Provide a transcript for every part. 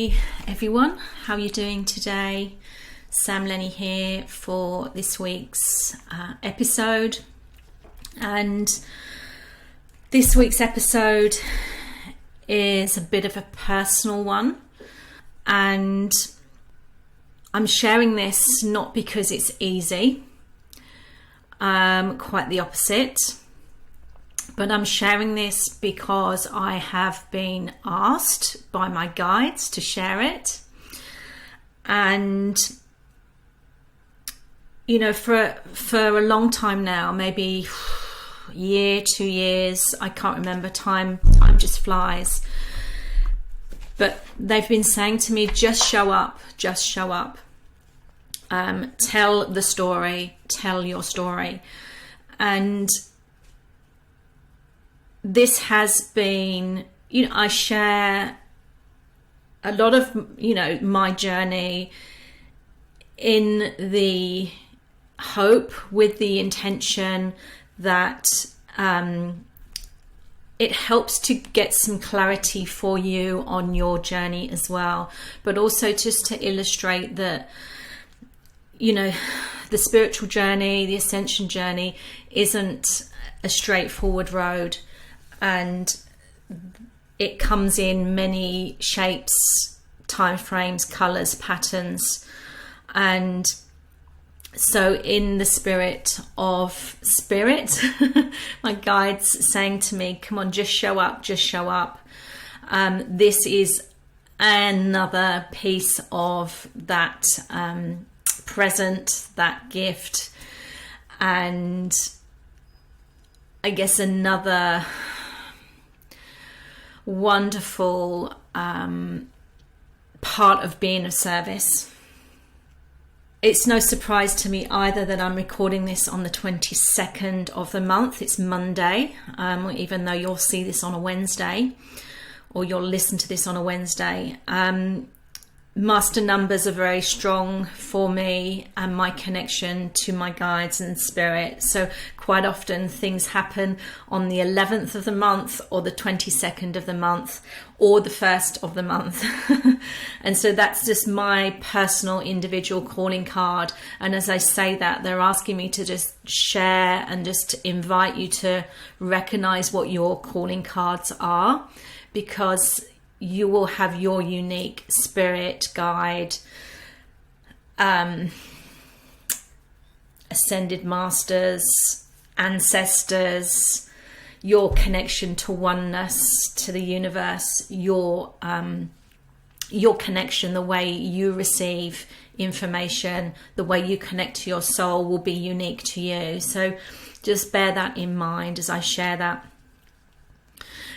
Hey everyone, how are you doing today? Sam Lenny here for this week's episode, and this week's episode is a bit of a personal one, and I'm sharing this not because it's easy, quite the opposite. But I'm sharing this because I have been asked by my guides to share it. And, you know, for a long time now, maybe a year, 2 years, I can't remember, time just flies. But they've been saying to me, just show up, just show up. Tell the story, tell your story. And this has been, you know, I share a lot of, you know, my journey in the hope, with the intention that it helps to get some clarity for you on your journey as well, but also just to illustrate that, you know, the spiritual journey, the ascension journey isn't a straightforward road. And it comes in many shapes, time frames, colors, patterns. And so in the spirit of spirit, my guides saying to me, come on, just show up, just show up. This is another piece of that present, that gift. And I guess another wonderful part of being of service. It's no surprise to me either that I'm recording this on the 22nd of the month. It's Monday, even though you'll see this on a Wednesday, or you'll listen to this on a Wednesday. Master numbers are very strong for me and my connection to my guides and spirit. So quite often things happen on the 11th of the month, or the 22nd of the month, or the 1st of the month. And so that's just my personal individual calling card. And as I say that, they're asking me to just share and just invite you to recognize what your calling cards are, because you will have your unique spirit guide, ascended masters, ancestors, your connection to oneness, to the universe, your connection, the way you receive information, the way you connect to your soul will be unique to you. So just bear that in mind as I share that.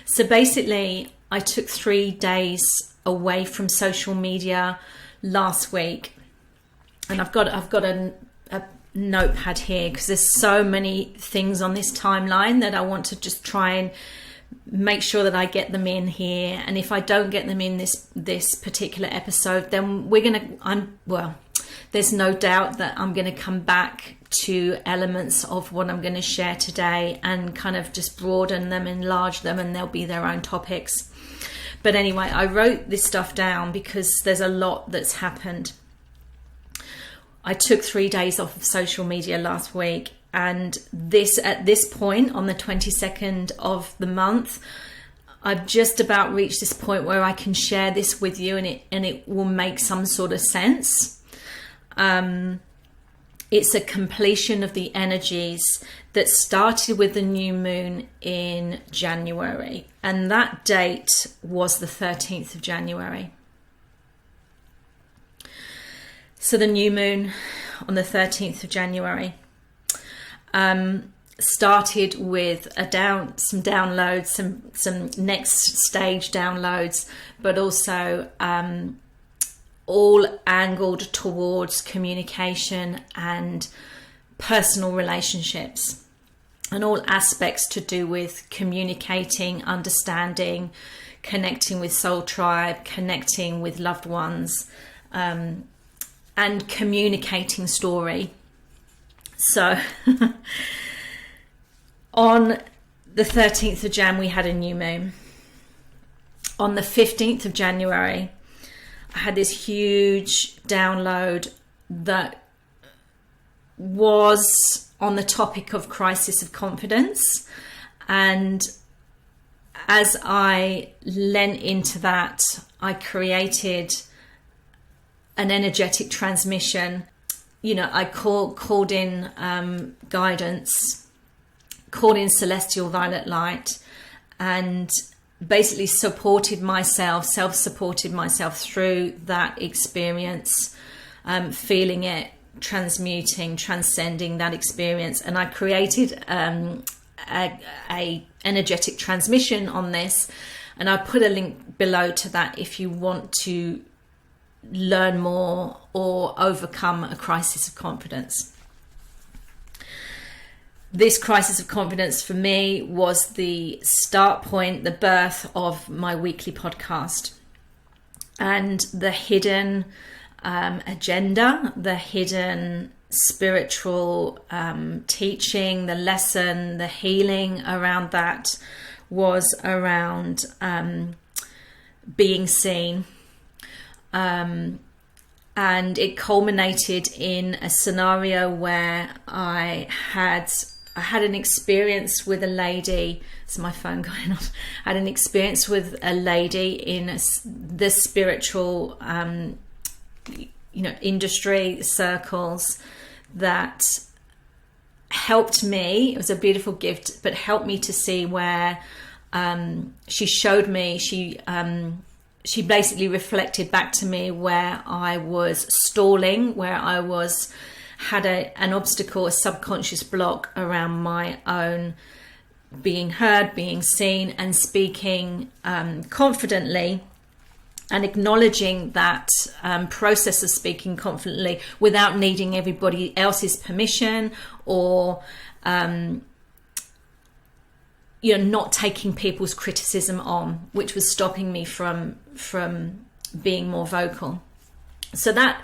So basically, I took 3 days away from social media last week, and I've got a notepad here because there's so many things on this timeline that I want to just try and make sure that I get them in here. And if I don't get them in this particular episode, then there's no doubt that I'm going to come back to elements of what I'm going to share today and kind of just broaden them, enlarge them, and they'll be their own topics. But anyway, I wrote this stuff down because there's a lot that's happened. I took 3 days off of social media last week, and at this point on the 22nd of the month, I've just about reached this point where I can share this with you, and it will make some sort of sense. It's a completion of the energies that started with the new moon in January. And that date was the 13th of January. So the new moon on the 13th of January started with some downloads, some next stage downloads, but also all angled towards communication and personal relationships, and all aspects to do with communicating, understanding, connecting with soul tribe, connecting with loved ones, and communicating story. So on the 13th of Jan, we had a new moon. On the 15th of January, I had this huge download that was on the topic of crisis of confidence. And as I lent into that, I created an energetic transmission. You know, I called in guidance, called in celestial violet light, and basically self-supported myself through that experience, feeling it, transmuting, transcending that experience. And I created a energetic transmission on this, and I put a link below to that if you want to learn more or overcome a crisis of confidence. This crisis of confidence for me was the start point, the birth of my weekly podcast, and the hidden agenda, the hidden spiritual teaching, the lesson, the healing around that was around being seen. And it culminated in a scenario where I had an experience with a lady. It's my phone going on. I had an experience with a lady in the spiritual, industry circles that helped me. It was a beautiful gift, but helped me to see where she showed me. She basically reflected back to me where I was stalling, where I had an obstacle, a subconscious block around my own being heard, being seen, and speaking confidently, and acknowledging that process of speaking confidently without needing everybody else's permission, or not taking people's criticism on, which was stopping me from being more vocal. So that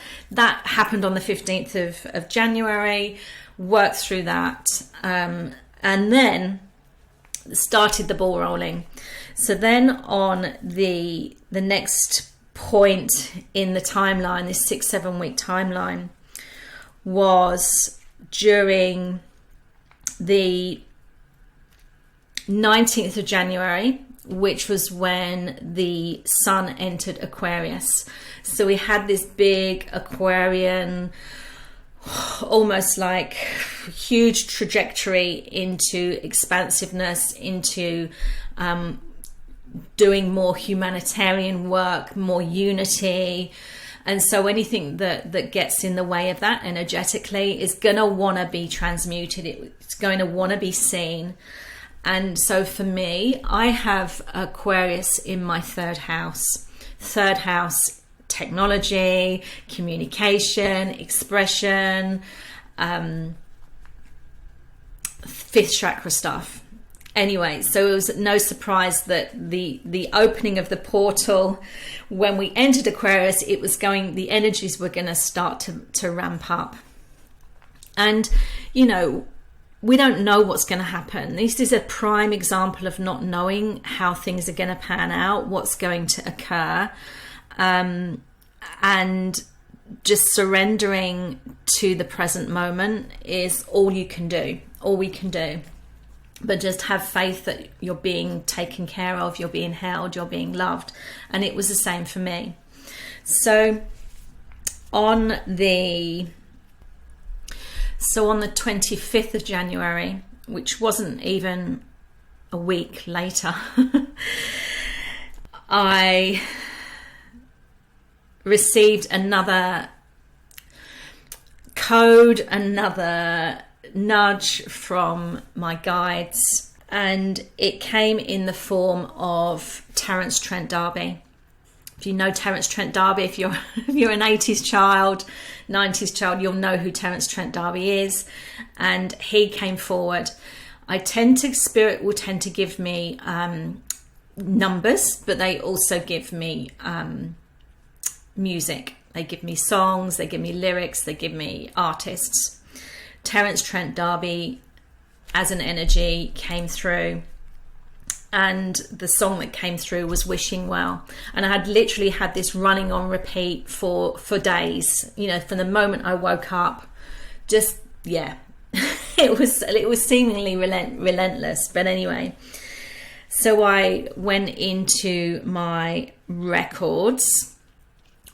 happened on the 15th of January, worked through that, and then started the ball rolling. So then on the next point in the timeline, this 6-7 week timeline, was during the 19th of January, which was when the Sun entered Aquarius. So we had this big Aquarian, almost like huge trajectory into expansiveness, into doing more humanitarian work, more unity. And so anything that gets in the way of that energetically is going to want to be transmuted. It's going to want to be seen. And so for me, I have Aquarius in my third house. Third house, technology, communication, expression, fifth chakra stuff. Anyway, so it was no surprise that the opening of the portal, when we entered Aquarius, the energies were going to start to ramp up. And, we don't know what's going to happen. This is a prime example of not knowing how things are going to pan out, what's going to occur, and just surrendering to the present moment is all you can do, all we can do. But just have faith that you're being taken care of, you're being held, you're being loved. And it was the same for me. So on the 25th of January, which wasn't even a week later, I received another code, another nudge from my guides, and it came in the form of Terence Trent D'Arby. If you know Terence Trent D'Arby, if you're an 80s child, 90s child, you'll know who Terence Trent D'Arby is. And he came forward. Spirit will tend to give me numbers, but they also give me music. They give me songs, they give me lyrics, they give me artists. Terence Trent D'Arby as an energy came through, and the song that came through was Wishing Well, and I had literally had this running on repeat for days, you know, from the moment I woke up. Just, yeah, it was seemingly relentless. But anyway, so I went into my records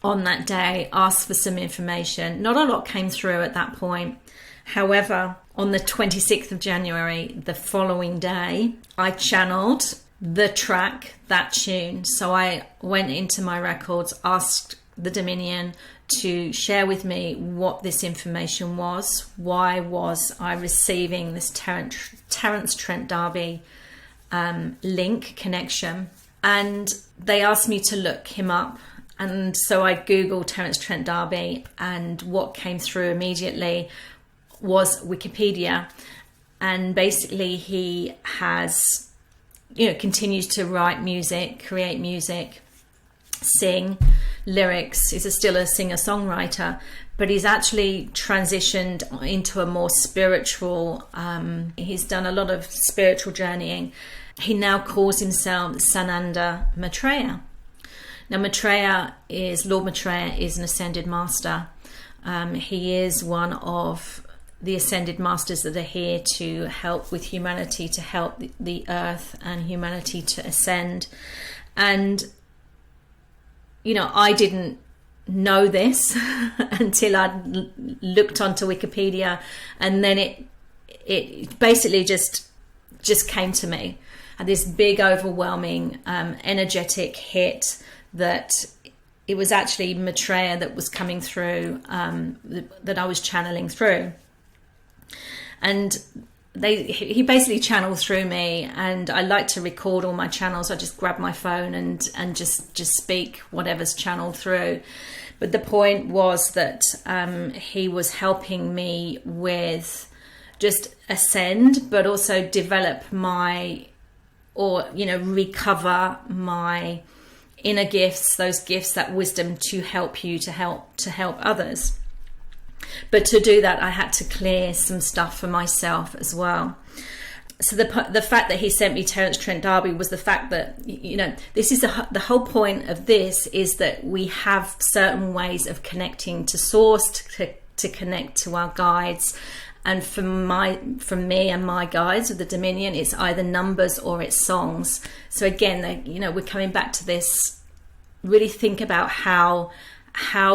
on that day, asked for some information. Not a lot came through at that point. However, on the 26th of January, the following day, I channeled the track, that tune. So I went into my records, asked the Dominion to share with me what this information was. Why was I receiving this Terence Trent D'Arby link connection? And they asked me to look him up. And so I Googled Terence Trent D'Arby, and what came through immediately was Wikipedia. And basically he has, you know, continues to write music, create music, sing lyrics. He's still a singer-songwriter, but he's actually transitioned into a more spiritual, he's done a lot of spiritual journeying. He now calls himself Sananda Maitreya. Now Lord Maitreya is an ascended master. He is one of the ascended masters that are here to help with humanity, to help the earth and humanity to ascend. And, you know, I didn't know this until I looked onto Wikipedia, and then it basically just came to me. And this big, overwhelming, energetic hit that it was actually Maitreya that was coming through, that I was channeling through. And he basically channeled through me, and I like to record all my channels. I just grab my phone and just speak whatever's channeled through. But the point was that he was helping me with just ascend, but also develop recover my inner gifts, those gifts, that wisdom to help you, to help others. But to do that, I had to clear some stuff for myself as well. So the fact that he sent me Terence Trent D'Arby was the fact that, you know, this is the whole point of this, is that we have certain ways of connecting to source, to connect to our guides. And from me and my guides of the Dominion, it's either numbers or it's songs. So again, you know, we're coming back to this. Really think about how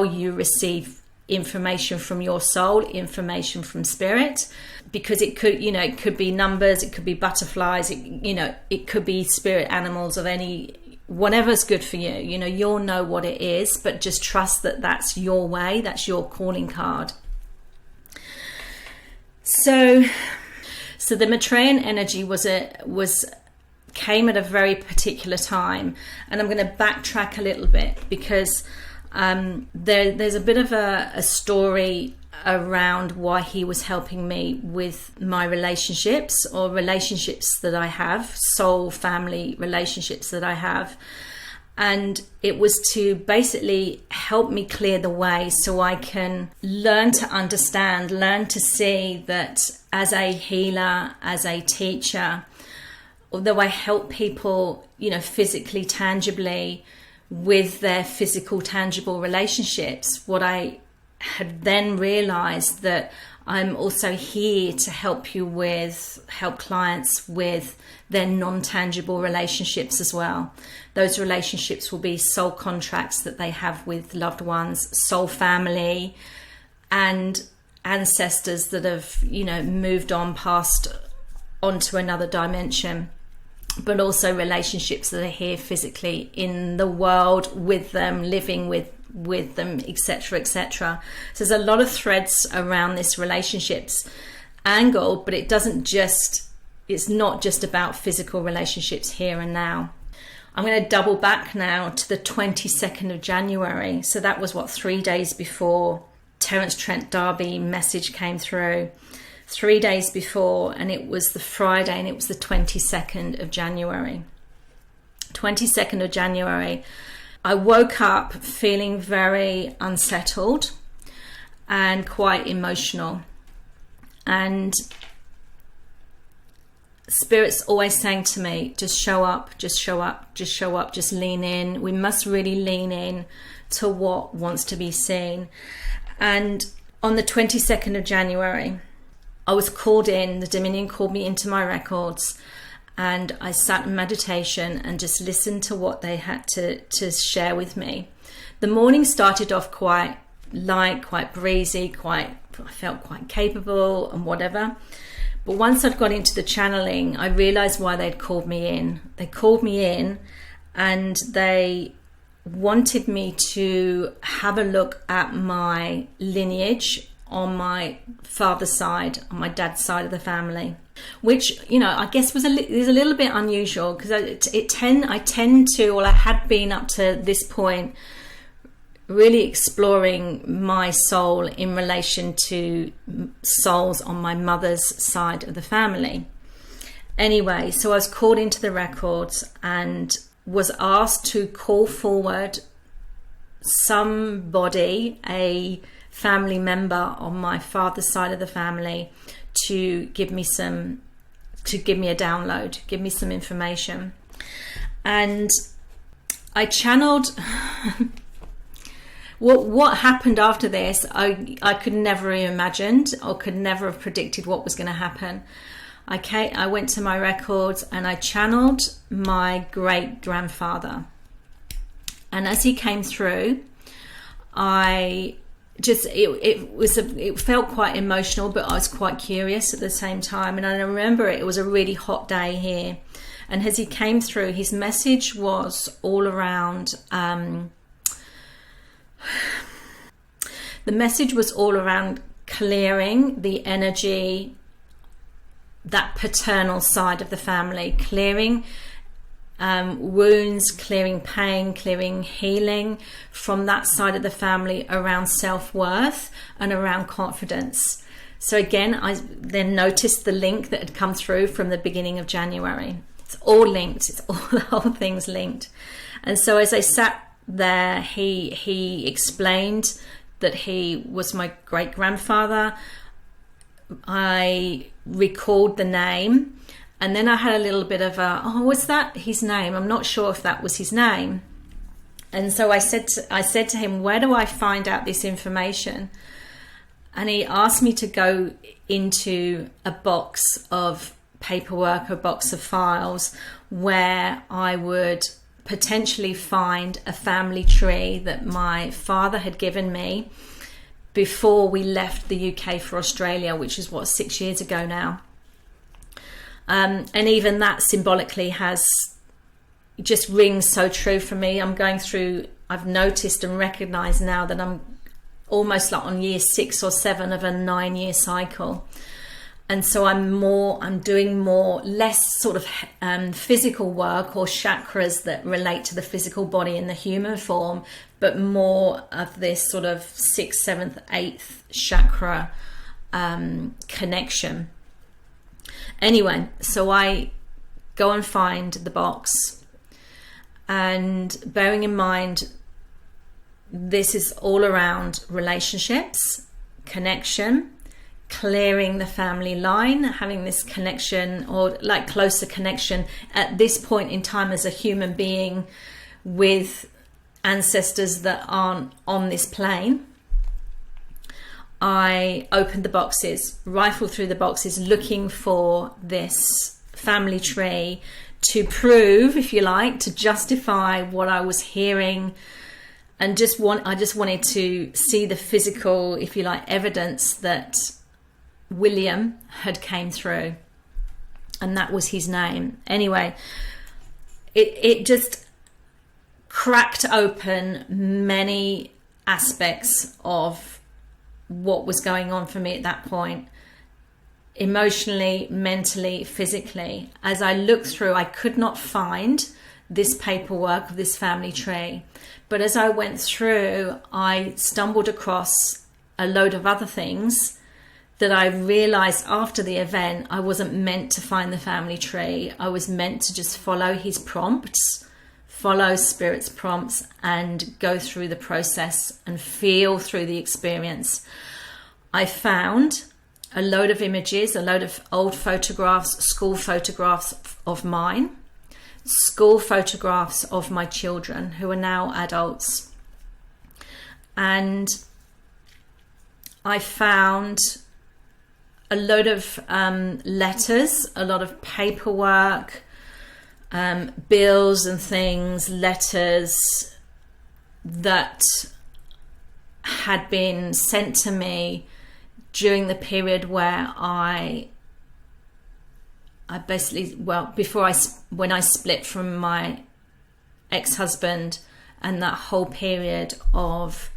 you receive information from your soul, information from spirit, because it could be numbers, it could be butterflies, it could be spirit animals of any, whatever's good for you. You know, you'll know what it is, but just trust that that's your way, that's your calling card. So the Maitreyan energy came at a very particular time, and I'm going to backtrack a little bit because there's a bit of a story around why he was helping me with my relationships, or relationships that I have, soul family relationships that I have. And it was to basically help me clear the way so I can learn to understand, learn to see that as a healer, as a teacher, although I help people, you know, physically, tangibly, with their physical, tangible relationships, what I had then realized that I'm also here to help clients with their non-tangible relationships as well. Those relationships will be soul contracts that they have with loved ones, soul family, and ancestors that have, you know, moved on onto another dimension, but also relationships that are here physically in the world with them, living with them, etc., etc. So there's a lot of threads around this relationships angle, but it's not just about physical relationships here and now. I'm going to double back now to the 22nd of January. So that was 3 days before Terence Trent D'Arby message came through. 3 days before, and it was the Friday, and it was the 22nd of January. 22nd of January, I woke up feeling very unsettled and quite emotional. And Spirit's always saying to me, just show up, just show up, just show up, just lean in. We must really lean in to what wants to be seen. And on the 22nd of January, I was called in, the Dominion called me into my records, and I sat in meditation and just listened to what they had to share with me. The morning started off quite light, quite breezy, I felt quite capable and whatever. But once I'd got into the channeling, I realized why they'd called me in. They called me in and they wanted me to have a look at my lineage on my father's side, on my dad's side of the family, which, you know, I guess is a little bit unusual, because I tend to, or I had been up to this point, really exploring my soul in relation to souls on my mother's side of the family. Anyway, so I was called into the records and was asked to call forward somebody, a family member on my father's side of the family, to give me a download, give me some information. And I channeled what happened after this. I could never have imagined, or could never have predicted what was going to happen. I went to my records and I channeled my great grandfather, and as he came through, it felt quite emotional, but I was quite curious at the same time. And I remember it was a really hot day here, and as he came through, his message was all around the message was all around clearing the energy, that paternal side of the family, clearing wounds, clearing pain, clearing healing from that side of the family around self-worth and around confidence. So again, I then noticed the link that had come through from the beginning of January. It's all linked. It's all, the whole thing's linked. And so as I sat there, he explained that he was my great grandfather. I recalled the name, and then I had a little bit of was that his name? I'm not sure if that was his name. And so I said to him, where do I find out this information? And he asked me to go into a box of paperwork, a box of files, where I would potentially find a family tree that my father had given me before we left the UK for Australia, which is 6 years ago now. And even that symbolically just rings so true for me. I've noticed and recognized now that I'm almost like on year 6 or 7 of a 9-year cycle. And so I'm doing less sort of physical work or chakras that relate to the physical body in the human form, but more of this sort of 6th, 7th, 8th chakra connection. Anyway, so I go and find the box, and bearing in mind, this is all around relationships, connection, clearing the family line, having this connection, or like closer connection at this point in time as a human being with ancestors that aren't on this plane. I opened the boxes, rifled through the boxes, looking for this family tree to prove, if you like, to justify what I was hearing, and I just wanted to see the physical, if you like, evidence that William had came through, and that was his name. Anyway, it just cracked open many aspects of what was going on for me at that point, emotionally, mentally, physically. As I looked through, I could not find this paperwork of this family tree, but as I went through, I stumbled across a load of other things that I realized after the event. I wasn't meant to find the family tree. I was meant to just follow his prompts, follow Spirit's prompts, and go through the process and feel through the experience. I found a load of images, a load of old photographs, school photographs of mine, school photographs of my children who are now adults. And I found a load of letters, a lot of paperwork, bills and things, letters that had been sent to me during the period where I basically, well, when I split from my ex-husband, and that whole period of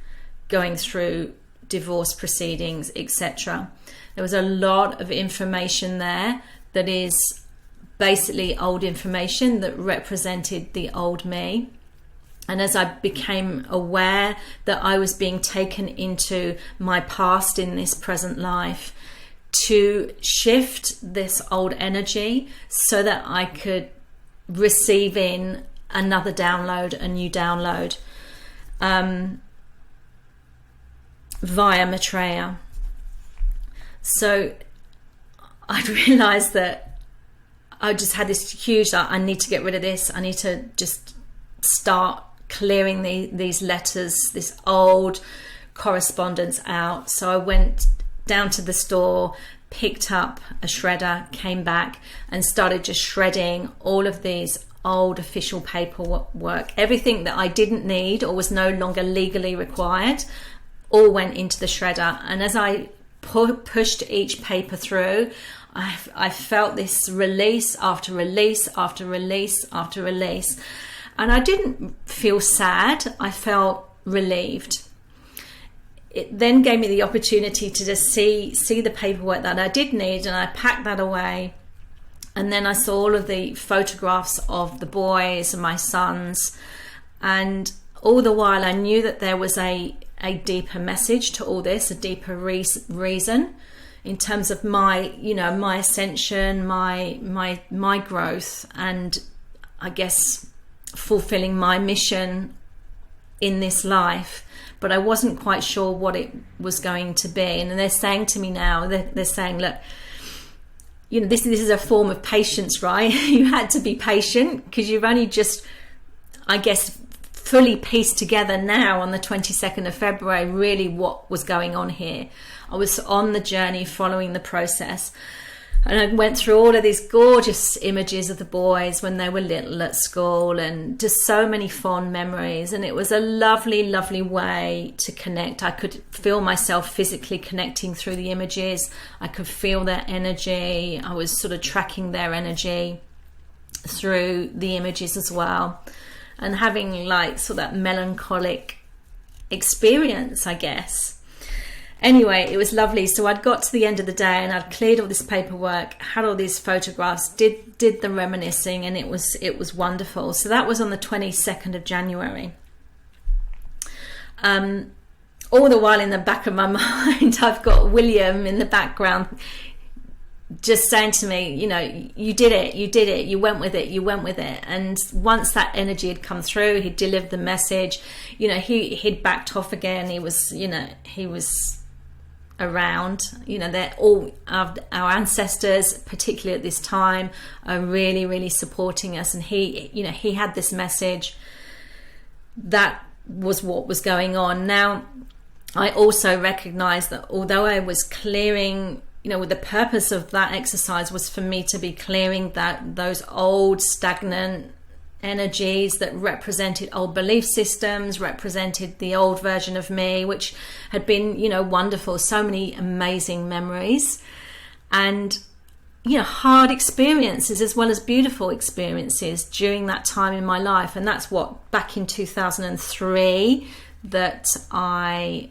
going through divorce proceedings, etc. There was a lot of information there that is basically old information that represented the old me. And as I became aware that I was being taken into my past in this present life, to shift this old energy so that I could receive in another download, a new download, via Maitreya. So I realized that I just had this huge, I need to get rid of this. I need to just start clearing these letters, this old correspondence out. So I went down to the store, picked up a shredder, came back and started just shredding all of these old official paperwork. Everything that I didn't need or was no longer legally required all went into the shredder. And as I pushed each paper through, I felt this release after release after release after release. And I didn't feel sad, I felt relieved. It then gave me the opportunity to just see the paperwork that I did need, and I packed that away. And then I saw all of the photographs of the boys and my sons, and all the while I knew that there was a deeper message to all this, a deeper reason in terms of my ascension, my growth, and I guess fulfilling my mission in this life. But I wasn't quite sure what it was going to be. And they're saying to me now, they're saying, look, this is a form of patience, right? You had to be patient because you've only just, I guess, fully pieced together now on the 22nd of February, really what was going on here. I was on the journey following the process. And I went through all of these gorgeous images of the boys when they were little at school, and just so many fond memories. And it was a lovely, lovely way to connect. I could feel myself physically connecting through the images. I could feel their energy. I was sort of tracking their energy through the images as well. And having like sort of that melancholic experience, I guess. Anyway, it was lovely. So I'd got to the end of the day and I'd cleared all this paperwork, had all these photographs, did the reminiscing, and it was wonderful. So that was on the 22nd of January. All the while in the back of my mind, I've got William in the background just saying to me, you did it, you went with it. And once that energy had come through, he delivered the message, he'd backed off again. He was around, they're all our ancestors, particularly at this time, are really, really supporting us. And he had this message. That was what was going on. Now, I also recognized that although I was clearing, the purpose of that exercise was for me to be clearing those old stagnant energies that represented old belief systems, represented the old version of me, which had been, wonderful, so many amazing memories and, hard experiences as well as beautiful experiences during that time in my life. And that's what, back in 2003, that my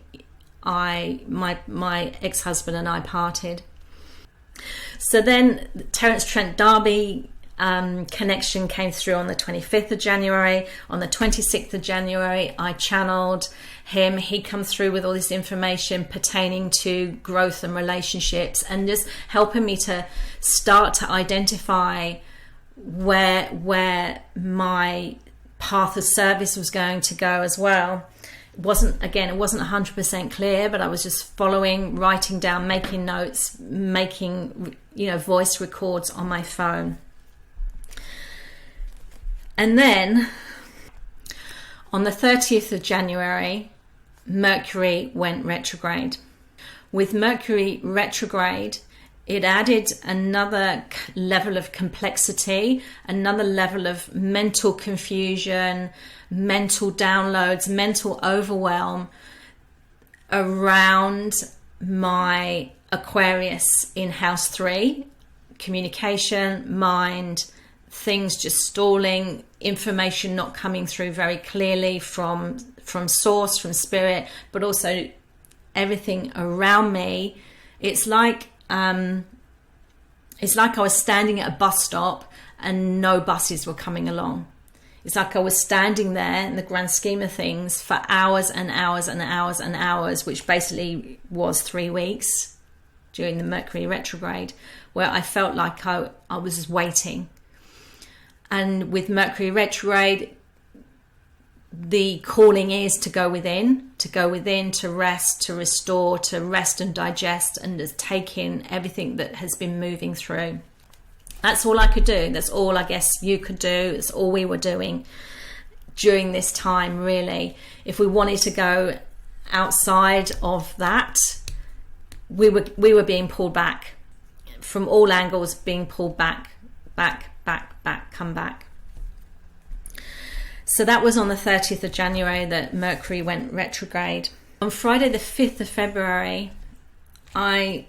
ex-husband and I parted. So then Terence Trent D'Arby connection came through on the 25th of January. On the 26th of January, I channeled him. He come through with all this information pertaining to growth and relationships, and just helping me to start to identify where my path of service was going to go as well. it wasn't 100% clear, but I was just following, writing down, making notes, making, voice records on my phone. And then on the 30th of January, Mercury went retrograde. With Mercury retrograde, it added another level of complexity, another level of mental confusion, mental downloads, mental overwhelm around my Aquarius in house 3. Communication, mind, things just stalling, information not coming through very clearly from source, from spirit, but also everything around me. It's like I was standing at a bus stop and no buses were coming along. It's like I was standing there in the grand scheme of things for hours and hours and hours and hours, which basically was 3 weeks during the Mercury retrograde, where I felt like I was just waiting. And with Mercury retrograde, the calling is to go within, to rest, to restore, to rest and digest, and just take in everything that has been moving through. That's all I could do. That's all I guess you could do. That's all we were doing during this time, really. If we wanted to go outside of that, we were being pulled back from all angles, being pulled back, come back. So that was on the 30th of January that Mercury went retrograde. On Friday the 5th of February, I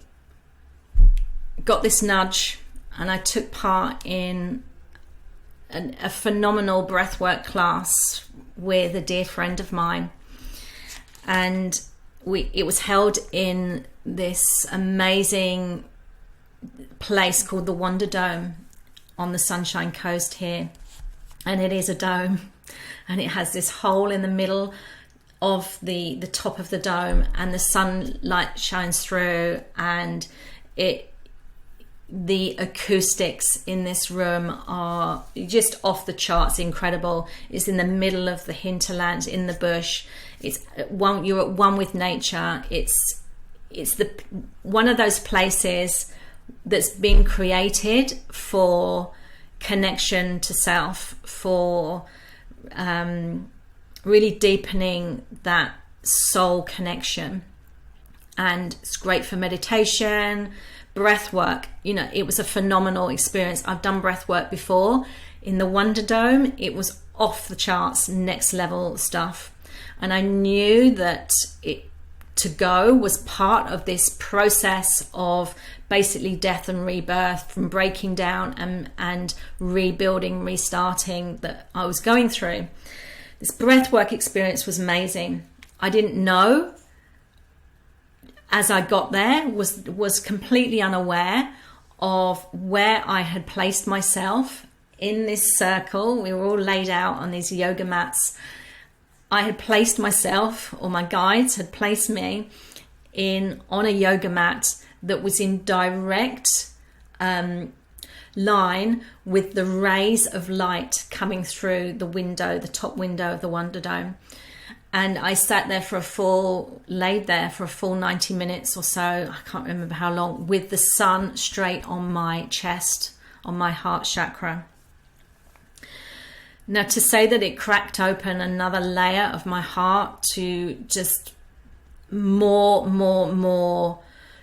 got this nudge and I took part in a phenomenal breathwork class with a dear friend of mine. And it was held in this amazing place called the Wonder Dome on the Sunshine Coast here. And it is a dome, and it has this hole in the middle of the top of the dome, and the sunlight shines through, and the acoustics in this room are just off the charts, incredible. It's in the middle of the hinterland, in the bush. You're at one with nature. It's one of those places that's been created for connection to self, for really deepening that soul connection. And it's great for meditation, breath work. It was a phenomenal experience. I've done breath work before in the Wonder Dome. It was off the charts, next level stuff. And I knew that to go was part of this process of basically death and rebirth, from breaking down and rebuilding, restarting, that I was going through. This breathwork experience was amazing. I didn't know, as I got there, was completely unaware of where I had placed myself in this circle. We were all laid out on these yoga mats. I had placed myself, or my guides had placed me on a yoga mat that was in direct line with the rays of light coming through the top window of the Wonder Dome. And I sat there laid there for a full 90 minutes or so, I can't remember how long, with the sun straight on my chest, on my heart chakra. Now, to say that it cracked open another layer of my heart to just more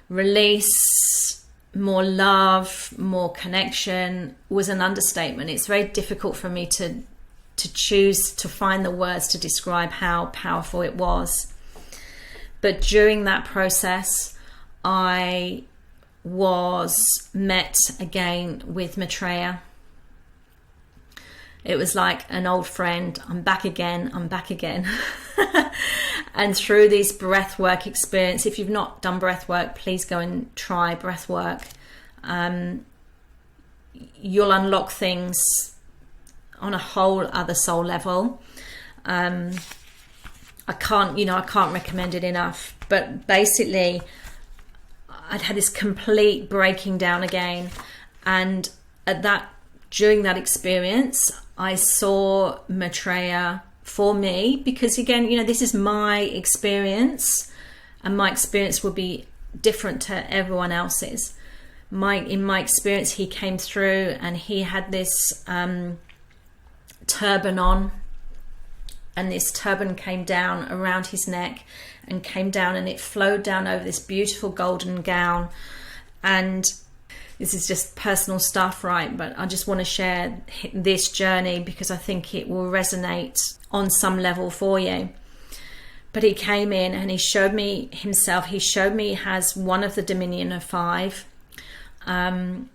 release, more love, more connection was an understatement. It's very difficult for me to choose to find the words to describe how powerful it was. But during that process, I was met again with Maitreya. It was like an old friend. I'm back again. And through this breathwork experience, if you've not done breathwork, please go and try breathwork. You'll unlock things on a whole other soul level. I can't recommend it enough. But basically, I'd had this complete breaking down again, and during that experience, I saw Maitreya for me, because again, you know, this is my experience, and my experience will be different to everyone else's. In my experience, he came through and he had this turban on, and this turban came down around his neck and came down, and it flowed down over this beautiful golden gown. And this is just personal stuff, right? But I just want to share this journey because I think it will resonate on some level for you. But he came in and he showed me himself. He showed me he has one of the Dominion of 5. And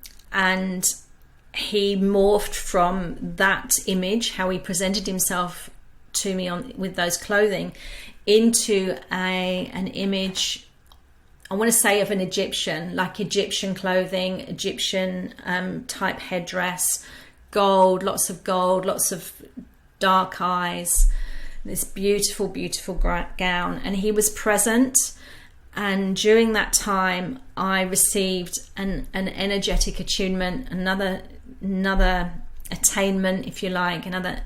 he morphed from that image, how he presented himself to me with those clothing, into an image, I want to say, of an Egyptian, like Egyptian clothing, Egyptian type headdress, gold, lots of dark eyes, this beautiful, beautiful gown. And he was present. And during that time, I received an energetic attunement, another attainment, if you like, another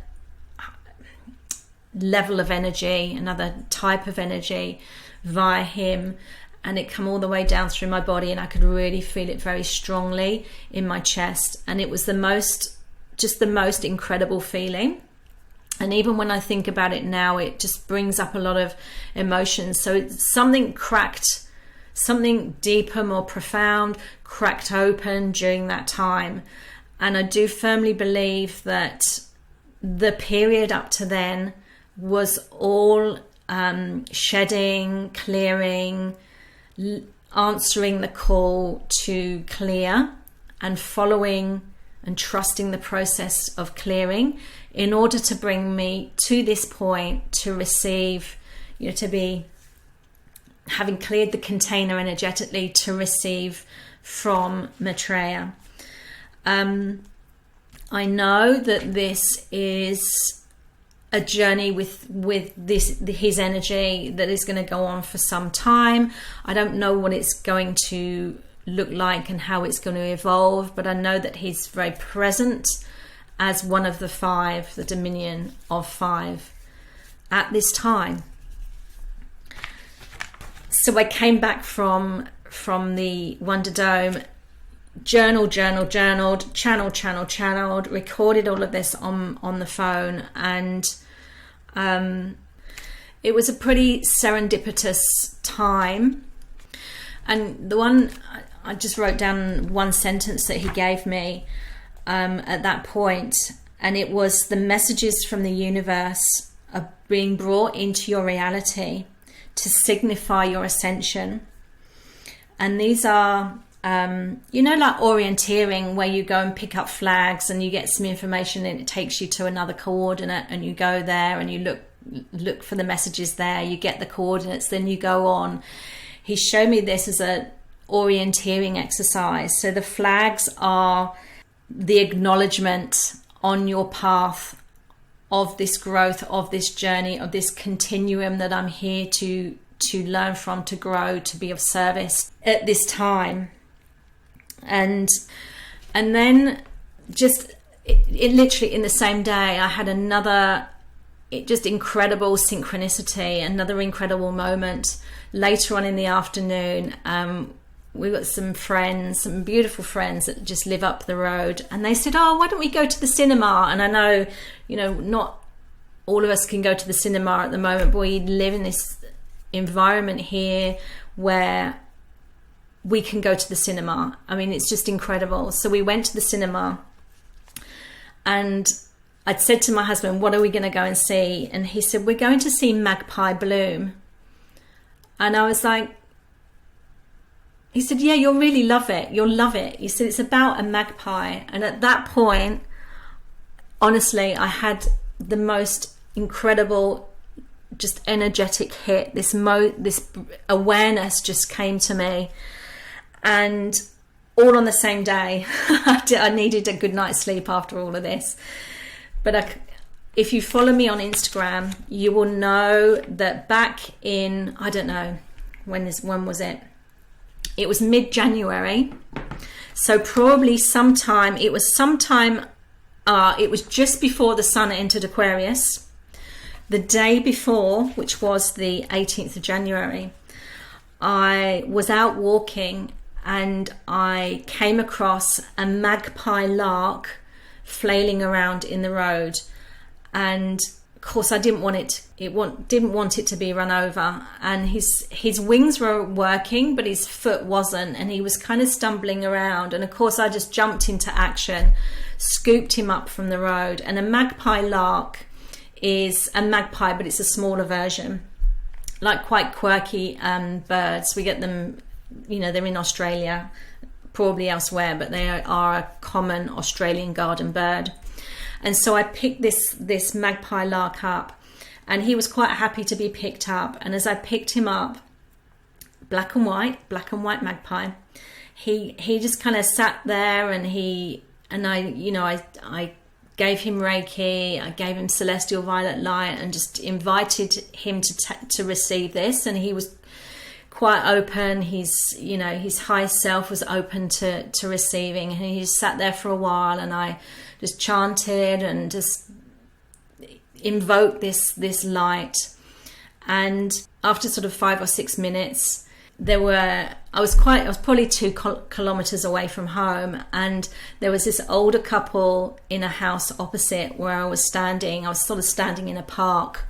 level of energy, another type of energy via him. And it come all the way down through my body, and I could really feel it very strongly in my chest. And it was the most incredible feeling. And even when I think about it now, it just brings up a lot of emotions. So it's something cracked, something deeper, more profound, cracked open during that time. And I do firmly believe that the period up to then was all shedding, clearing, answering the call to clear, and following and trusting the process of clearing in order to bring me to this point to receive, you know, to be having cleared the container energetically to receive from Maitreya. I know that this is a journey with his energy that is going to go on for some time. I don't know what it's going to look like and how it's going to evolve, but I know that he's very present as one of the 5, the Dominion of 5 at this time. So I came back from the Wonder Dome, journaled, channeled, recorded all of this on the phone, and it was a pretty serendipitous time. And the one, I just wrote down one sentence that he gave me at that point, and it was: the messages from the universe are being brought into your reality to signify your ascension. And these are like orienteering, where you go and pick up flags and you get some information and it takes you to another coordinate, and you go there and you look for the messages there, you get the coordinates, then you go on. He showed me this as a orienteering exercise. So the flags are the acknowledgement on your path of this growth, of this journey, of this continuum that I'm here to learn from, to grow, to be of service at this time. And then just it literally in the same day, I had another just incredible synchronicity, another incredible moment. Later on in the afternoon, we got some friends, some beautiful friends that just live up the road, and they said, "Oh, why don't we go to the cinema?" And I know, not all of us can go to the cinema at the moment, but we live in this environment here where we can go to the cinema. I mean, it's just incredible. So we went to the cinema, and I'd said to my husband, "What are we going to go and see?" And he said, "We're going to see Magpie Bloom." And I was like, he said, "Yeah, you'll really love it. You'll love it." He said, "It's about a magpie." And at that point, honestly, I had the most incredible, just energetic hit. This awareness just came to me. And all on the same day, I needed a good night's sleep after all of this. But if you follow me on Instagram, you will know that back in, I don't know, when was it? It was mid-January. So probably it was just before the Sun entered Aquarius. the day before, which was the 18th of January, I was out walking and I came across a magpie lark flailing around in the road, and of course I didn't want it to be run over, and his wings were working but his foot wasn't, and he was kind of stumbling around, and of course I just jumped into action, scooped him up from the road. And a magpie lark is a magpie, but it's a smaller version, like quite quirky birds. We get them, they're in Australia, probably elsewhere, but they are a common Australian garden bird. And so I picked this magpie lark up, and he was quite happy to be picked up. And as I picked him up, black and white magpie, he just kind of sat there, and I gave him Reiki, I gave him celestial violet light, and just invited him to receive this. And he was quite open. His high self was open to receiving, and he just sat there for a while, and I just chanted and just invoked this light. And after sort of 5 or 6 minutes, I was probably 2 kilometers away from home, and there was this older couple in a house opposite where I was standing. I was sort of standing in a park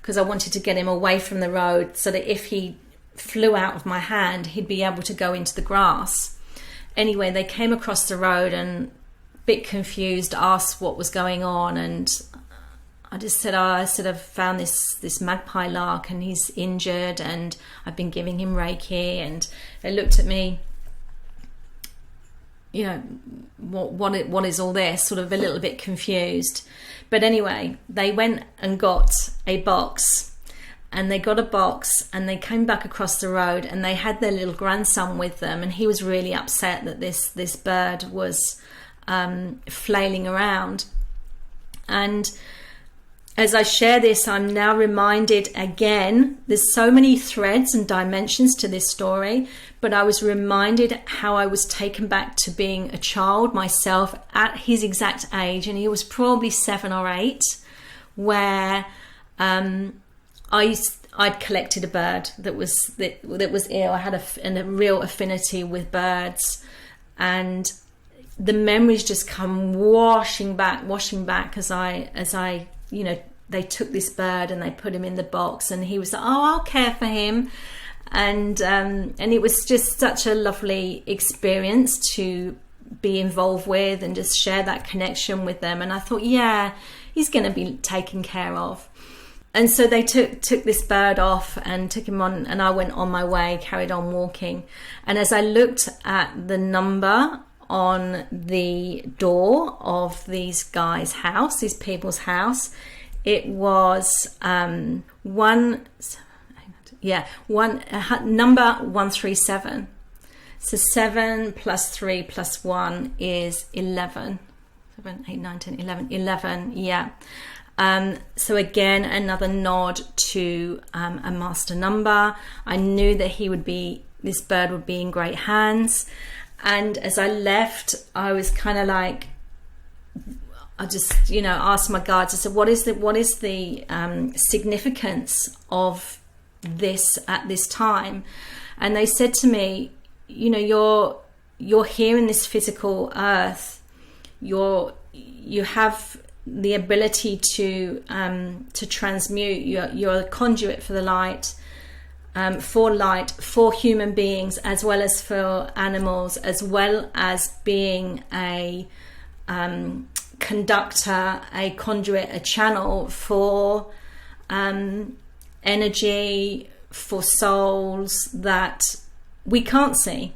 because I wanted to get him away from the road so that if he flew out of my hand, he'd be able to go into the grass. Anyway, they came across the road and, a bit confused, asked what was going on, and I just said, I've found this magpie lark and he's injured and I've been giving him Reiki. And they looked at me, what is all this, sort of a little bit confused. But anyway, they went and got a box. And they got a box, and they came back across the road, and they had their little grandson with them, and he was really upset that this bird was flailing around. And as I share this, I'm now reminded again, there's so many threads and dimensions to this story, but I was reminded how I was taken back to being a child myself at his exact age, and he was probably 7 or 8, where I'd collected a bird that was ill. I had a real affinity with birds, and the memories just come washing back as I they took this bird and they put him in the box, and he was like, oh, I'll care for him, and it was just such a lovely experience to be involved with and just share that connection with them. And I thought, yeah, he's going to be taken care of. And so they took this bird off and took him on, and I went on my way, carried on walking. And as I looked at the number on the door of these guys' house, these people's house, it was number 137. So 7 plus 3 plus 1 is 11. 7, 8, 9, 10, 11. 11, yeah. So again, another nod to a master number. I knew that this bird would be in great hands. And as I left, I was kind of like, I just, asked my guides, I said, what is the significance of this at this time? And they said to me, you're here in this physical earth. You have the ability to transmute. You're a conduit for the light, for human beings, as well as for animals, as well as being a conductor, a conduit, a channel for energy, for souls that we can't see.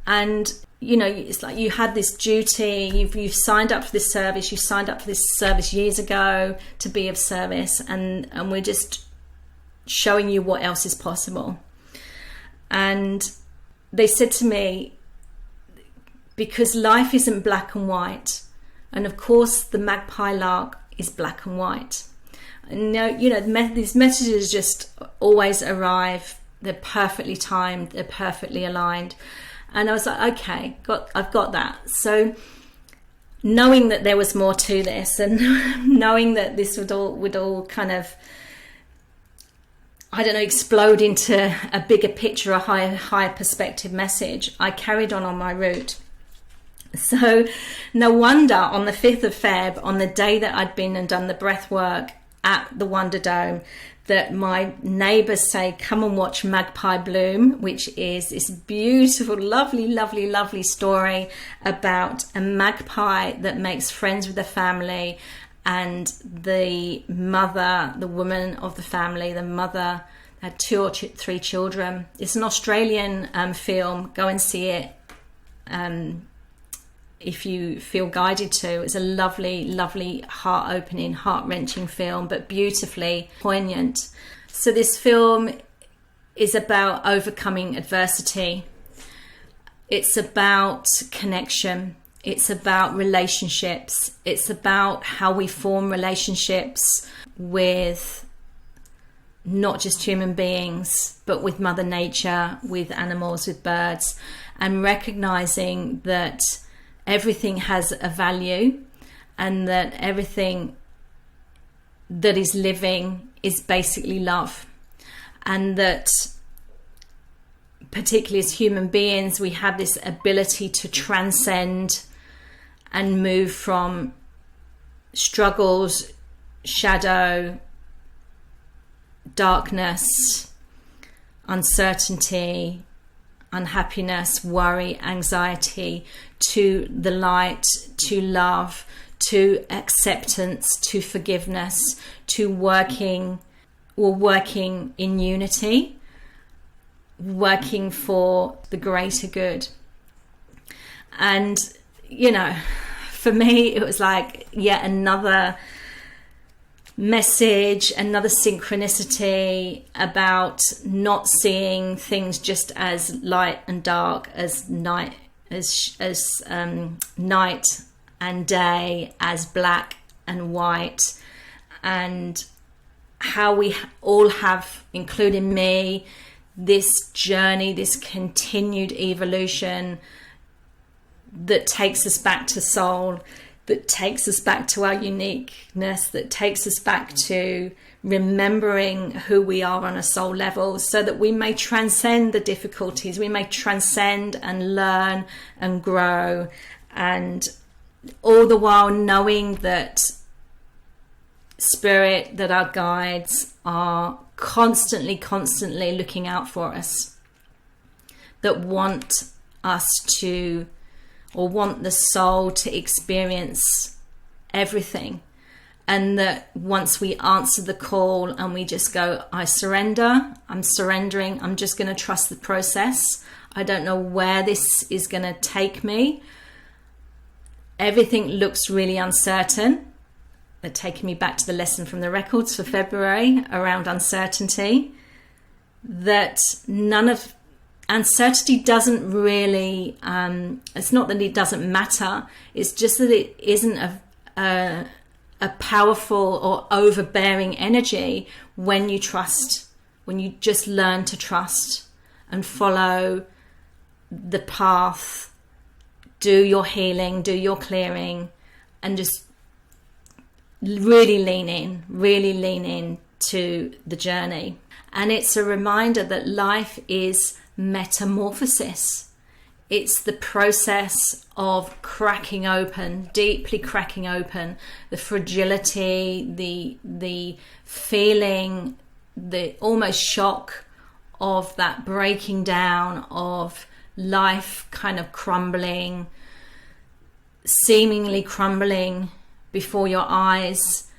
And it's like you had this duty, you've signed up for this service, you signed up for this service years ago to be of service, and we're just showing you what else is possible. And they said to me, because life isn't black and white, and of course the magpie lark is black and white. And these messages just always arrive. They're perfectly timed, they're perfectly aligned. And I was like, okay, I've got that. So knowing that there was more to this, and knowing that this would all kind of, I don't know, explode into a bigger picture, a higher perspective message, I carried on my route. So no wonder on the 5th of Feb, on the day that I'd been and done the breath work at the Wonder Dome, that my neighbours say, come and watch Magpie Bloom, which is this beautiful, lovely, lovely, lovely story about a magpie that makes friends with the family, and the mother, the woman of the family, the mother had 2 or 3 children. It's an Australian film. Go and see it if you feel guided to. It's a lovely, lovely, heart-opening, heart-wrenching film, but beautifully poignant. So this film is about overcoming adversity. It's about connection. It's about relationships. It's about how we form relationships with not just human beings, but with Mother Nature, with animals, with birds, and recognizing that everything has a value, and that everything that is living is basically love, and that particularly as human beings we have this ability to transcend and move from struggles, shadow, darkness, uncertainty, unhappiness, worry, anxiety, to the light, to love, to acceptance, to forgiveness, to working in unity, working for the greater good. And, you know, for me, it was like yet another message, another synchronicity about not seeing things just as light and dark, as night, as night and day, as black and white, and how we all have, including me, this journey, this continued evolution that takes us back to soul, that takes us back to our uniqueness, that takes us back to remembering who we are on a soul level, so that we may transcend the difficulties, we may transcend and learn and grow, and all the while knowing that Spirit, that our guides are constantly looking out for us, that want us to, or want the soul to experience everything. And that once we answer the call and we just go, I surrender, I'm surrendering, I'm just going to trust the process. I don't know where this is going to take me. Everything looks really uncertain. They're taking me back to the lesson from the records for February around uncertainty. That none of uncertainty doesn't really, it's not that it doesn't matter, it's just that it isn't a powerful or overbearing energy when you trust, when you just learn to trust and follow the path, do your healing, do your clearing, and just really lean in to the journey. And it's a reminder that life is metamorphosis. It's the process of cracking open, deeply cracking open, the fragility, the feeling, the almost shock of that breaking down of life kind of crumbling, seemingly crumbling before your eyes.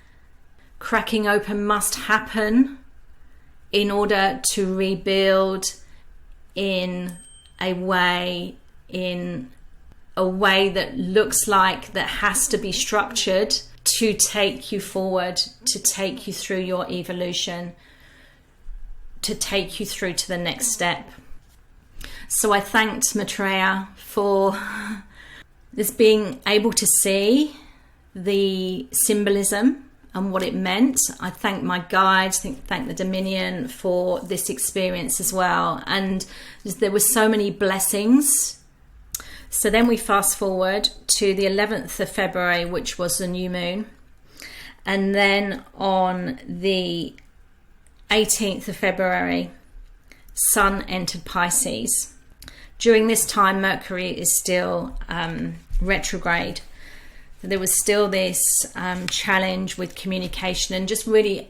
Cracking open must happen in order to rebuild in a way that looks like, that has to be structured to take you forward, to take you through your evolution, to take you through to the next step. So I thanked Maitreya for this, being able to see the symbolism and what it meant. I thank my guides, thank the Dominion for this experience as well. And there were so many blessings. So then we fast forward to the 11th of February, which was the new moon. And then on the 18th of February, Sun entered Pisces. During this time, Mercury is still retrograde. So there was still this challenge with communication and just really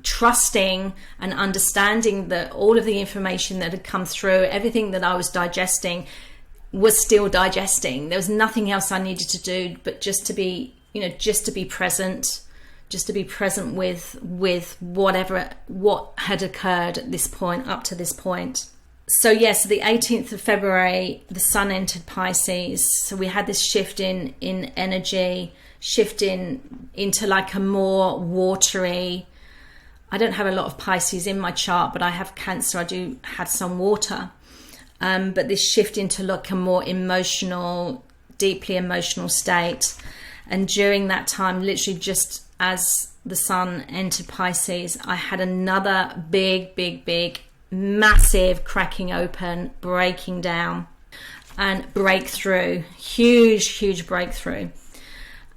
trusting and understanding that all of the information that had come through, everything that I was digesting, was still digesting. There was nothing else I needed to do but just to be, just to be present, with what had occurred at this point, up to this point. So yes, the 18th of February, the Sun entered Pisces. So we had this shift in energy, shifting into like a more watery. I don't have a lot of Pisces in my chart, but I have Cancer. I do have some water. But this shift into like a more emotional, deeply emotional state. And during that time, literally just as the Sun entered Pisces, I had another big, massive cracking open, breaking down, and breakthrough, huge breakthrough,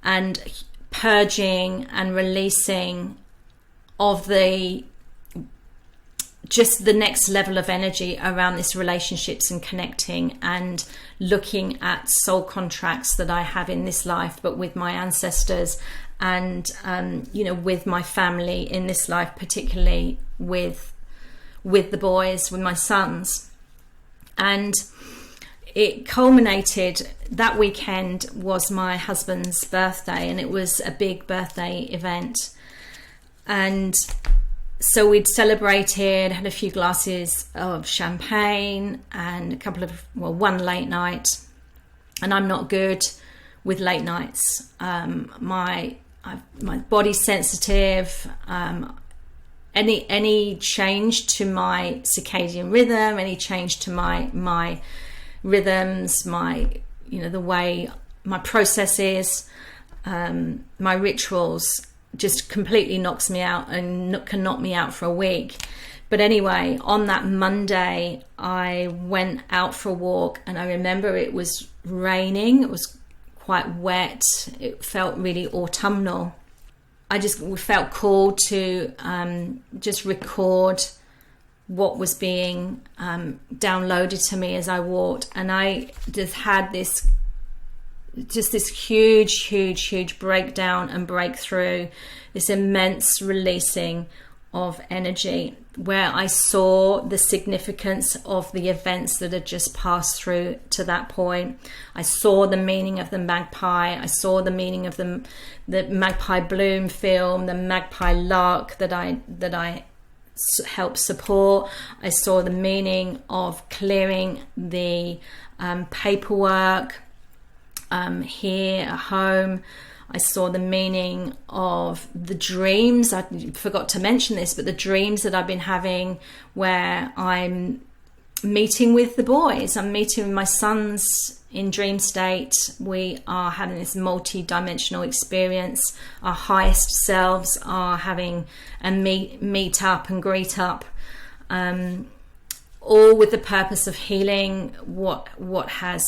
and purging and releasing of just the next level of energy around this relationships and connecting and looking at soul contracts that I have in this life, but with my ancestors and, with my family in this life, particularly with the boys, with my sons. And it culminated, that weekend was my husband's birthday, and it was a big birthday event. And so we'd celebrated, had a few glasses of champagne and one late night. And I'm not good with late nights. My body's sensitive. Any change to my circadian rhythm, any change to my rhythms, the way my processes, my rituals, just completely knocks me out and can knock me out for a week. But anyway, on that Monday, I went out for a walk, and I remember it was raining. It was quite wet. It felt really autumnal. I just felt called to just record what was being downloaded to me as I walked. And I just had this huge breakdown and breakthrough, this immense releasing of energy, where I saw the significance of the events that had just passed through to that point. I saw the meaning of the magpie. I saw the meaning of the Magpie Bloom film, the Magpie Lark that I helped support. I saw the meaning of clearing the paperwork here at home. I saw the meaning of the dreams. I forgot to mention this, but the dreams that I've been having where I'm meeting with the boys. I'm meeting with my sons in dream state. We are having this multi-dimensional experience. Our highest selves are having a meet up and greet up, all with the purpose of healing what has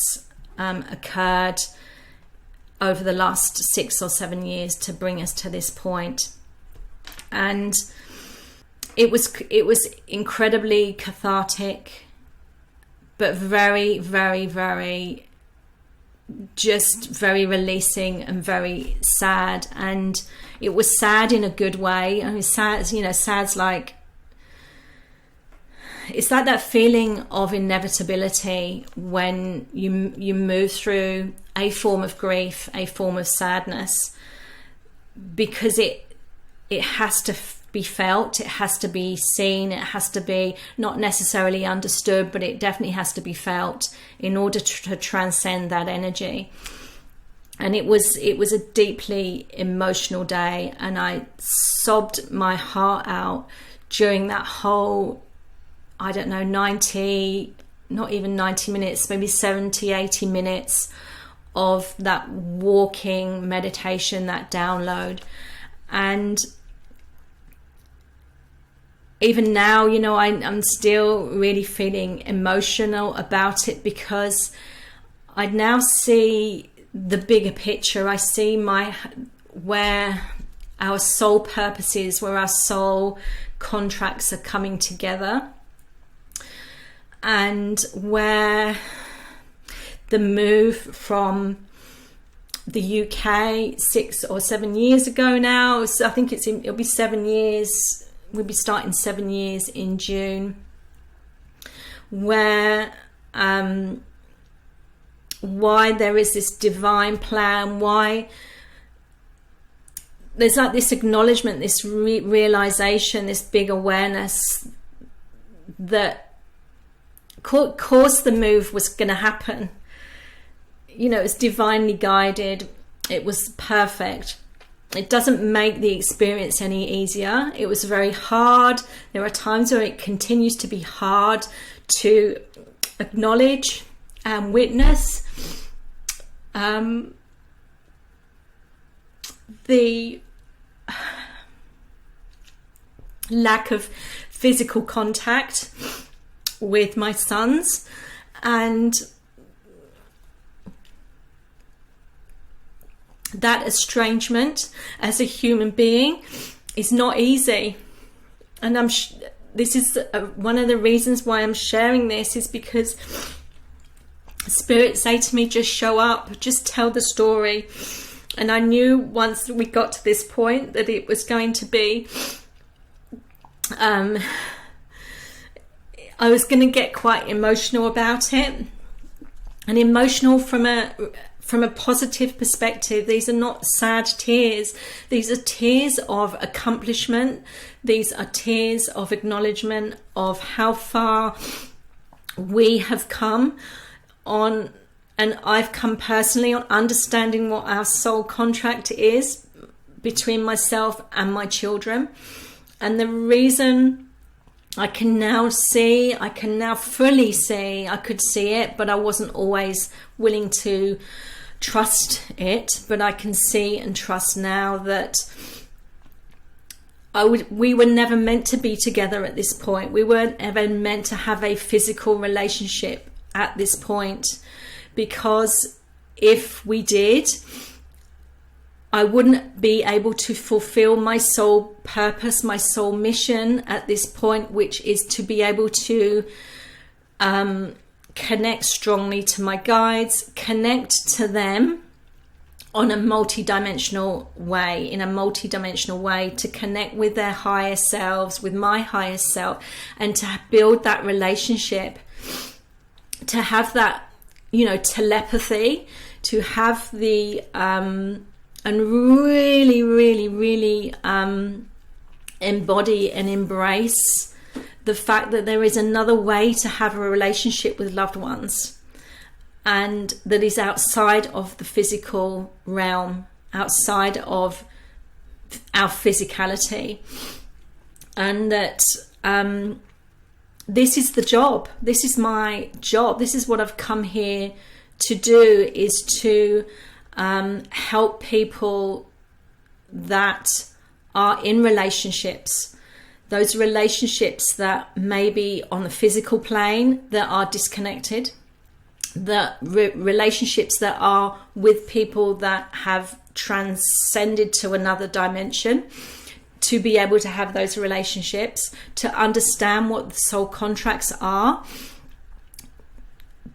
occurred over the last 6 or 7 years to bring us to this point. And it was incredibly cathartic, but very just very releasing and very sad. And it was sad in a good way. I mean, sad's like, it's like that feeling of inevitability when you move through a form of grief, a form of sadness, because it has to be felt, it has to be seen, it has to be not necessarily understood, but it definitely has to be felt in order to transcend that energy. And it was a deeply emotional day, and I sobbed my heart out during that whole, I don't know, 90, not even 90 minutes, maybe 70, 80 minutes of that walking meditation, that download. And even now, I'm still really feeling emotional about it, because I now see the bigger picture. I see where our soul purposes, where our soul contracts are coming together, and where the move from the UK 6 or 7 years ago now, so I think it'll be 7 years, we'll be starting 7 years in June, where why there is this divine plan, why there's like this acknowledgement, this realization, this big awareness that caused the move was going to happen. You know, it's divinely guided. It was perfect. It doesn't make the experience any easier. It was very hard. There are times where it continues to be hard to acknowledge and witness. The lack of physical contact with my sons, and that estrangement as a human being is not easy. And this is one of the reasons why I'm sharing this, is because Spirit say to me, just show up, just tell the story. And I knew once we got to this point that it was going to be I was going to get quite emotional about it, and emotional from a positive perspective. These are not sad tears. These are tears of accomplishment. These are tears of acknowledgement of how far we have come on, and I've come personally on understanding what our soul contract is between myself and my children. And the reason I can now fully see, I could see it, but I wasn't always willing to trust it. But I can see and trust now that we were never meant to be together at this point. We weren't ever meant to have a physical relationship at this point, because if we did, I wouldn't be able to fulfill my soul purpose, my soul mission at this point, which is to be able to connect strongly to my guides, connect to them on a multi-dimensional way, to connect with their higher selves, with my higher self, and to build that relationship, to have that, telepathy, to have the and really embody and embrace the fact that there is another way to have a relationship with loved ones, and that is outside of the physical realm, outside of our physicality, and that this is the job. This is my job. This is what I've come here to do, is to help people that are in relationships, those relationships that may be on the physical plane that are disconnected, the relationships that are with people that have transcended to another dimension, to be able to have those relationships, to understand what the soul contracts are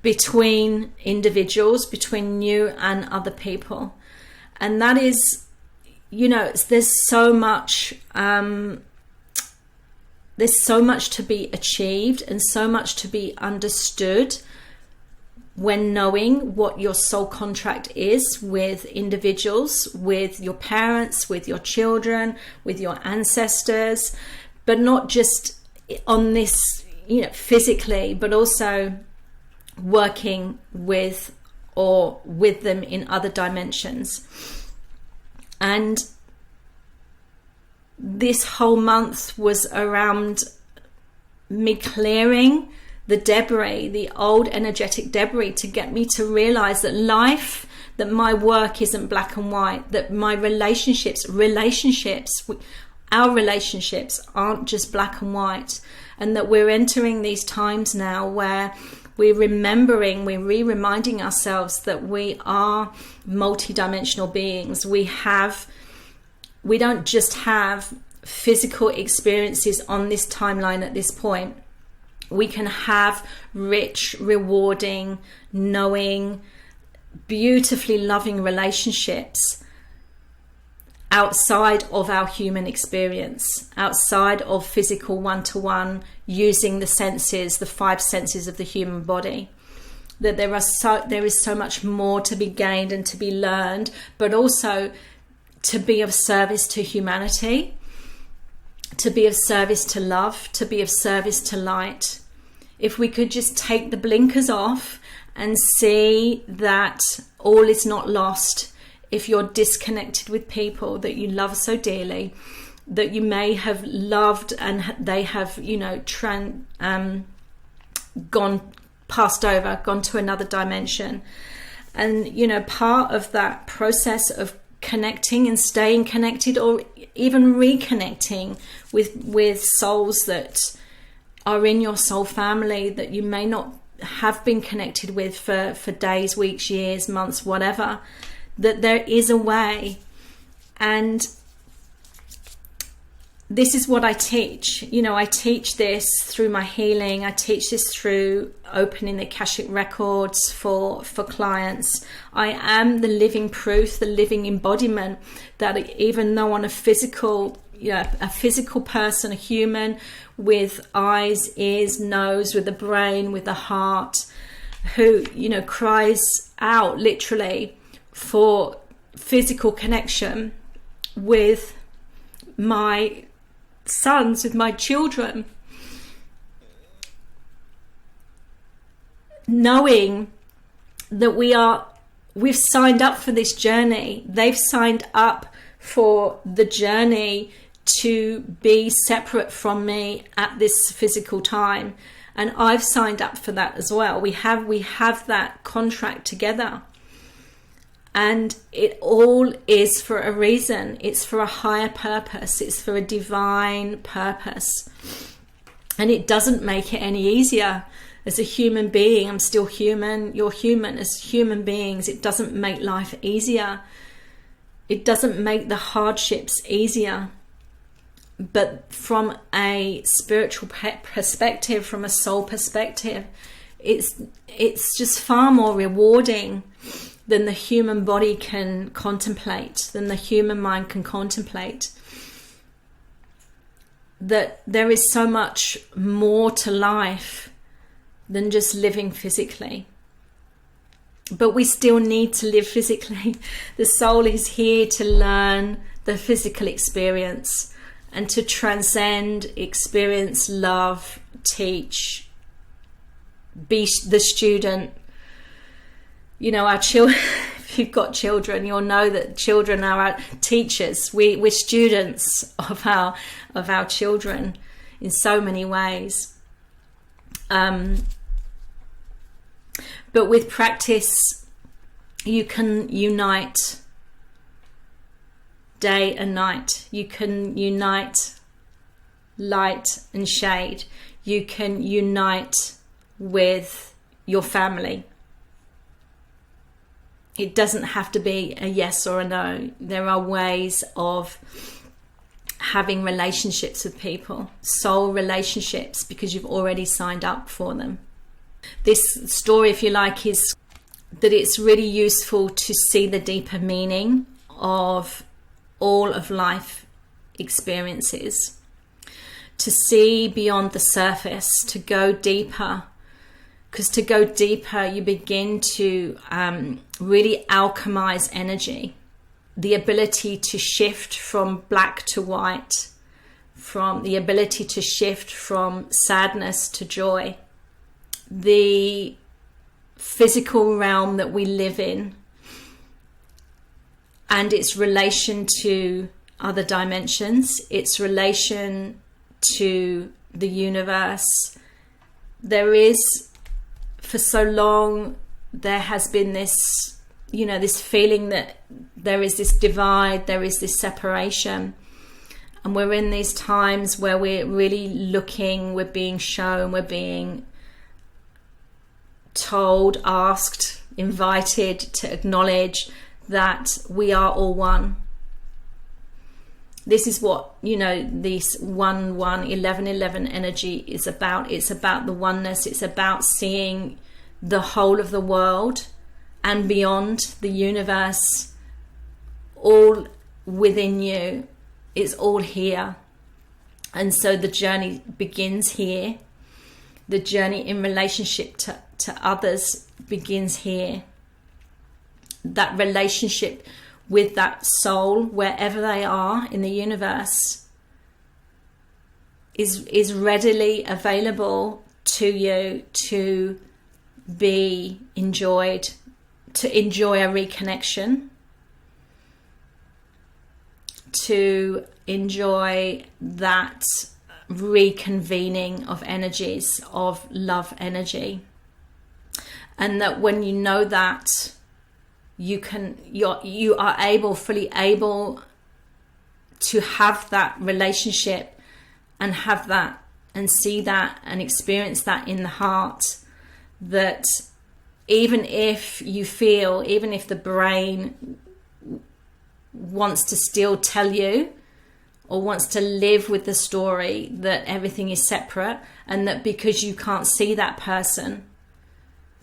between individuals, between you and other people. And that is, there's so much to be achieved and so much to be understood when knowing what your soul contract is with individuals, with your parents, with your children, with your ancestors, but not just on this, physically, but also working with them in other dimensions. And this whole month was around me clearing the debris, the old energetic debris, to get me to realize that life, that my work isn't black and white, that my relationships, our relationships aren't just black and white, and that we're entering these times now where we're re-reminding ourselves that we are multidimensional beings. We don't just have physical experiences on this timeline at this point. We can have rich, rewarding, knowing, beautifully loving relationships outside of our human experience, outside of physical one-to-one, using the senses, the 5 senses of the human body. That there is so much more to be gained and to be learned, but also to be of service to humanity, to be of service to love, to be of service to light. If we could just take the blinkers off and see that all is not lost. If you're disconnected with people that you love so dearly, that you may have loved and they have, passed to another dimension. And, part of that process of connecting and staying connected, or even reconnecting with souls that are in your soul family that you may not have been connected with for days, weeks, years, months, whatever, that there is a way. And this is what I teach. I teach this through my healing. I teach this through opening the Akashic Records for clients. I am the living proof, the living embodiment that even though on a physical person, a human with eyes, ears, nose, with a brain, with a heart, who, cries out literally for physical connection with my sons, with my children, knowing that we've signed up for this journey. They've signed up for the journey to be separate from me at this physical time, and I've signed up for that as well. We have that contract together. And it all is for a reason. It's for a higher purpose. It's for a divine purpose. And it doesn't make it any easier. As a human being, I'm still human. You're human. As human beings, it doesn't make life easier. It doesn't make the hardships easier. But from a spiritual perspective, from a soul perspective, it's just far more rewarding than the human body can contemplate, than the human mind can contemplate. That there is so much more to life than just living physically. But we still need to live physically. The soul is here to learn the physical experience and to transcend, experience, love, teach, be the student. Our children, if you've got children, you'll know that children are our teachers. We're students of our children in so many ways. But with practice, you can unite day and night. You can unite light and shade. You can unite with your family. It doesn't have to be a yes or a no. There are ways of having relationships with people, soul relationships, because you've already signed up for them. This story, if you like, is that it's really useful to see the deeper meaning of all of life experiences, to see beyond the surface, to go deeper. Because to go deeper, you begin to really alchemize energy. The ability to shift from black to white, from the ability to shift from sadness to joy. The physical realm that we live in and its relation to other dimensions, its relation to the universe. There is, for so long, there has been this, this feeling that there is this divide, there is this separation. And we're in these times where we're really looking, we're being shown, we're being told, asked, invited to acknowledge that we are all one. This is what, this 1-1-11-11 energy is about. It's about the oneness. It's about seeing the whole of the world and beyond, the universe, all within you. It's all here. And so the journey begins here. The journey in relationship to others begins here. That relationship with that soul, wherever they are in the universe, is readily available to you to be enjoyed, to enjoy a reconnection, to enjoy that reconvening of energies, of love energy. And that when you know that, you are fully able to have that relationship and have that and see that and experience that in the heart, that even if the brain wants to still tell you or wants to live with the story that everything is separate, and that because you can't see that person,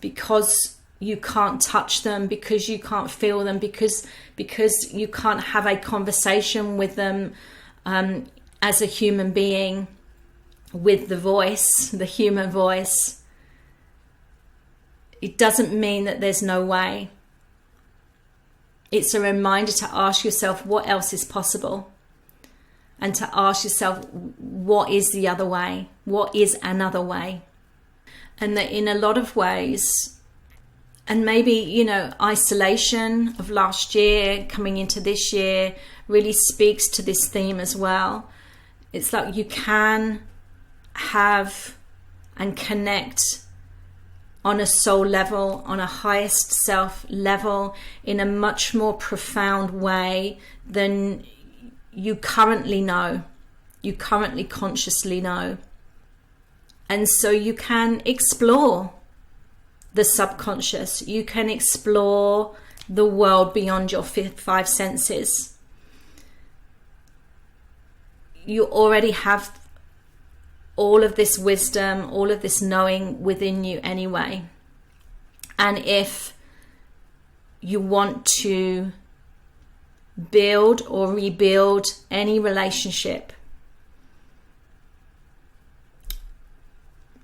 because you can't touch them, because you can't feel them, because you can't have a conversation with them as a human being, with the voice, the human voice, it doesn't mean that there's no way. It's a reminder to ask yourself what else is possible, and to ask yourself what is the other way, what is another way. And that in a lot of ways, and maybe, isolation of last year coming into this year really speaks to this theme as well. It's like you can have and connect on a soul level, on a highest self level, in a much more profound way than you currently know, you currently consciously know. And so you can explore the subconscious, you can explore the world beyond your five senses. You already have all of this wisdom, all of this knowing within you anyway. And if you want to build or rebuild any relationship,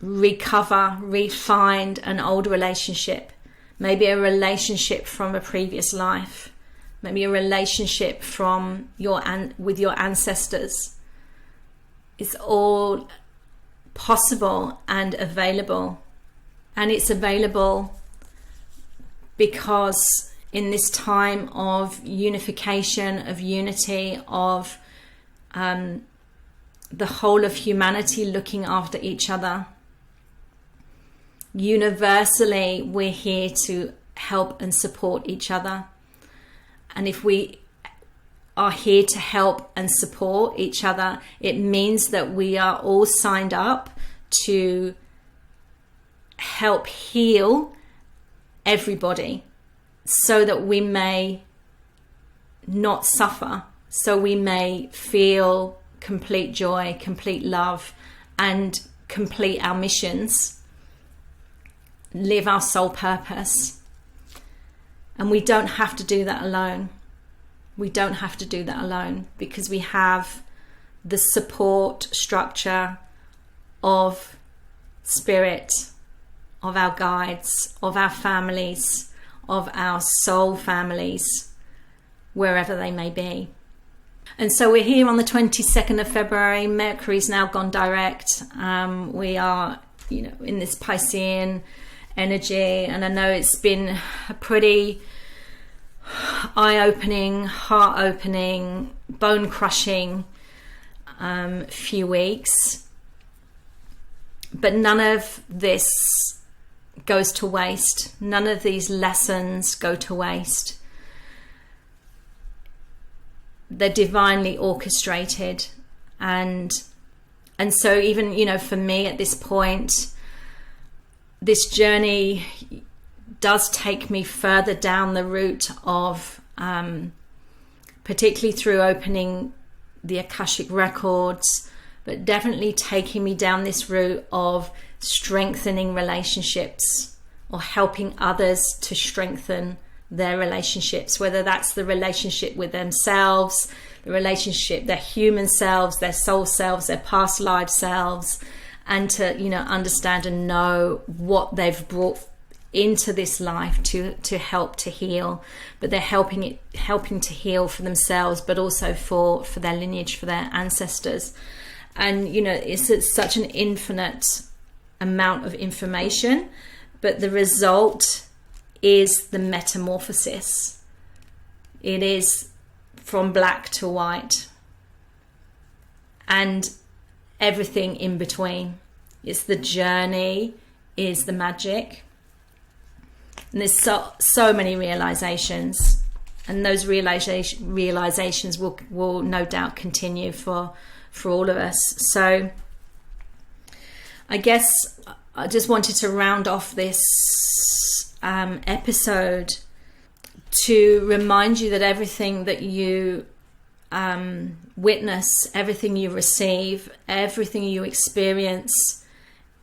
recover, refind an old relationship, maybe a relationship from a previous life, maybe a relationship from with your ancestors, it's all possible and available. And it's available because in this time of unification, of unity, of the whole of humanity looking after each other, universally we're here to help and support each other. And if we are here to help and support each other, it means that we are all signed up to help heal everybody, so that we may not suffer, so we may feel complete joy, complete love, and complete our missions, live our soul purpose. And we don't have to do that alone. We don't have to do that alone, because we have the support structure of spirit, of our guides, of our families, of our soul families, wherever they may be. And so we're here on the 22nd of February. Mercury's now gone direct. We are, in this Piscean energy, and I know it's been a pretty eye-opening, heart-opening, bone-crushing few weeks. But none of this goes to waste. None of these lessons go to waste. They're divinely orchestrated. And so even, for me at this point, this journey does take me further down the route of, particularly through opening the Akashic Records, but definitely taking me down this route of strengthening relationships or helping others to strengthen their relationships, whether that's the relationship with themselves, the relationship, their human selves, their soul selves, their past life selves, and to, you know, understand and know what they've brought into this life to help to heal. But they're helping to heal for themselves, but also for their lineage, for their ancestors. And, you know, it's such an infinite amount of information, but the result is the metamorphosis. It is from black to white and everything in between. It's the journey, is the magic. And there's so many realizations, and those realizations will no doubt continue for all of us. So I guess I just wanted to round off this episode to remind you that everything that you witness, everything you receive, everything you experience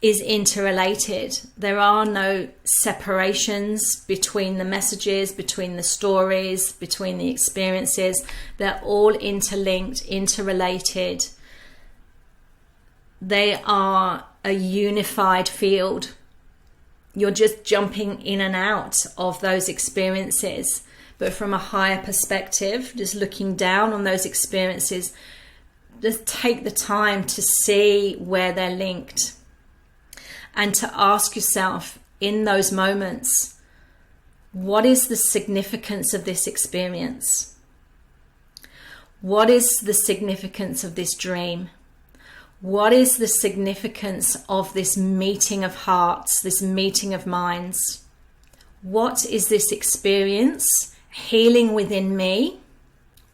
is interrelated. There are no separations between the messages, between the stories, between the experiences. They're all interlinked, interrelated. They are a unified field. You're just jumping in and out of those experiences, but from a higher perspective, just looking down on those experiences, just take the time to see where they're linked and to ask yourself in those moments, what is the significance of this experience? What is the significance of this dream? What is the significance of this meeting of hearts, this meeting of minds? What is this experience healing within me?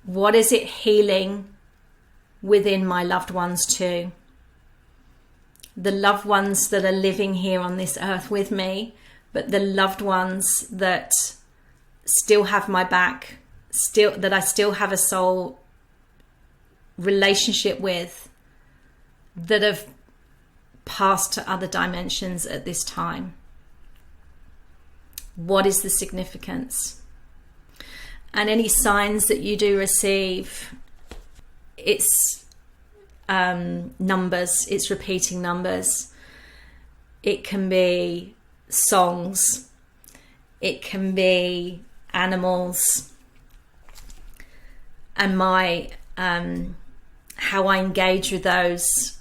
What is it healing within my loved ones too? The loved ones that are living here on this earth with me, but the loved ones that still have my back, that I still have a soul relationship with, that have passed to other dimensions at this time. What is the significance? And any signs that you do receive, it's numbers, it's repeating numbers. It can be songs, it can be animals, and my how I engage with those.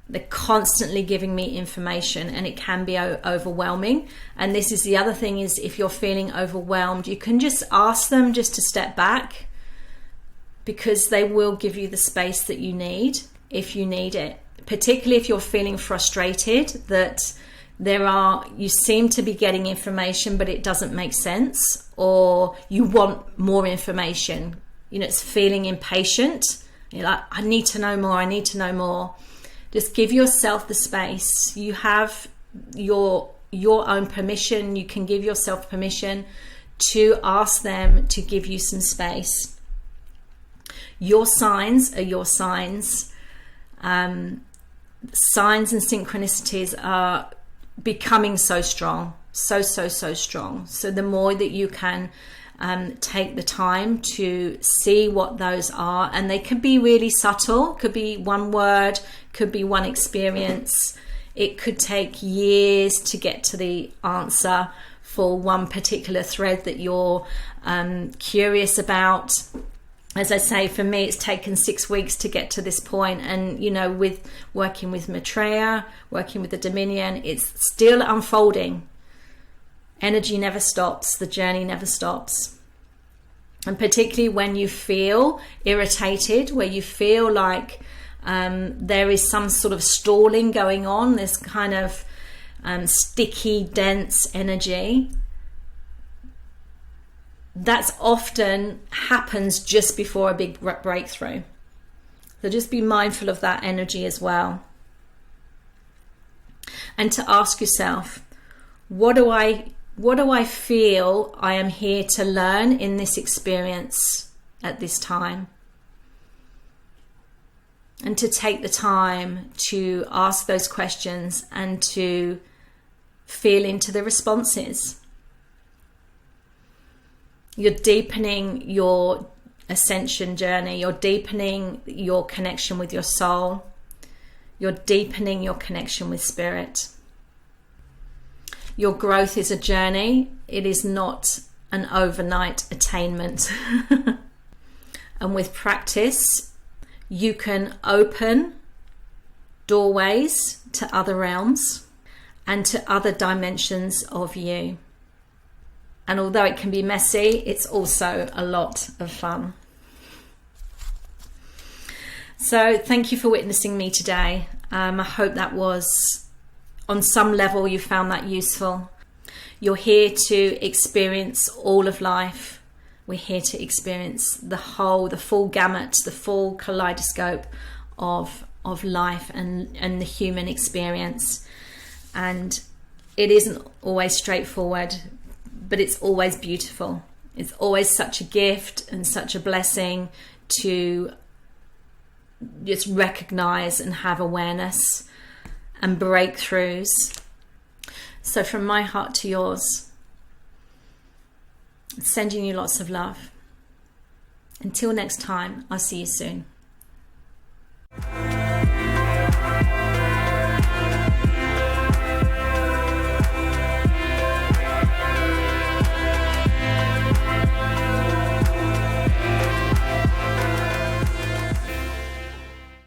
They're constantly giving me information, and it can be overwhelming. And this is the other thing, is if you're feeling overwhelmed, you can just ask them just to step back, because they will give you the space that you need if you need it. Particularly if you're feeling frustrated, that you seem to be getting information but it doesn't make sense, or you want more information. You know, it's feeling impatient. You're like, I need to know more, I need to know more. Just give yourself the space. You have your own permission. You can give yourself permission to ask them to give you some space. Your signs are your signs. Signs and synchronicities are becoming so strong, so strong. So the more that you can take the time to see what those are, and they could be really subtle, could be one word, could be one experience. It could take years to get to the answer for one particular thread that you're curious about. As I say, for me, it's taken 6 weeks to get to this point. And, you know, with working with Maitreya, working with the Dominion, it's still unfolding. Energy never stops. The journey never stops. And particularly when you feel irritated, where you feel like there is some sort of stalling going on, this kind of sticky, dense energy, that's often happens just before a big breakthrough. So just be mindful of that energy as well. And to ask yourself, What do I feel I am here to learn in this experience at this time? And to take the time to ask those questions and to feel into the responses. You're deepening your ascension journey. You're deepening your connection with your soul. You're deepening your connection with spirit. Your growth is a journey. It is not an overnight attainment. And with practice, you can open doorways to other realms and to other dimensions of you. And although it can be messy, it's also a lot of fun. So thank you for witnessing me today. I hope that was, on some level, you found that useful. You're here to experience all of life. We're here to experience the full gamut, the full kaleidoscope of life and the human experience. And it isn't always straightforward, but it's always beautiful. It's always such a gift and such a blessing to just recognize and have awareness and breakthroughs. So from my heart to yours, sending you lots of love. Until next time, I'll see you soon.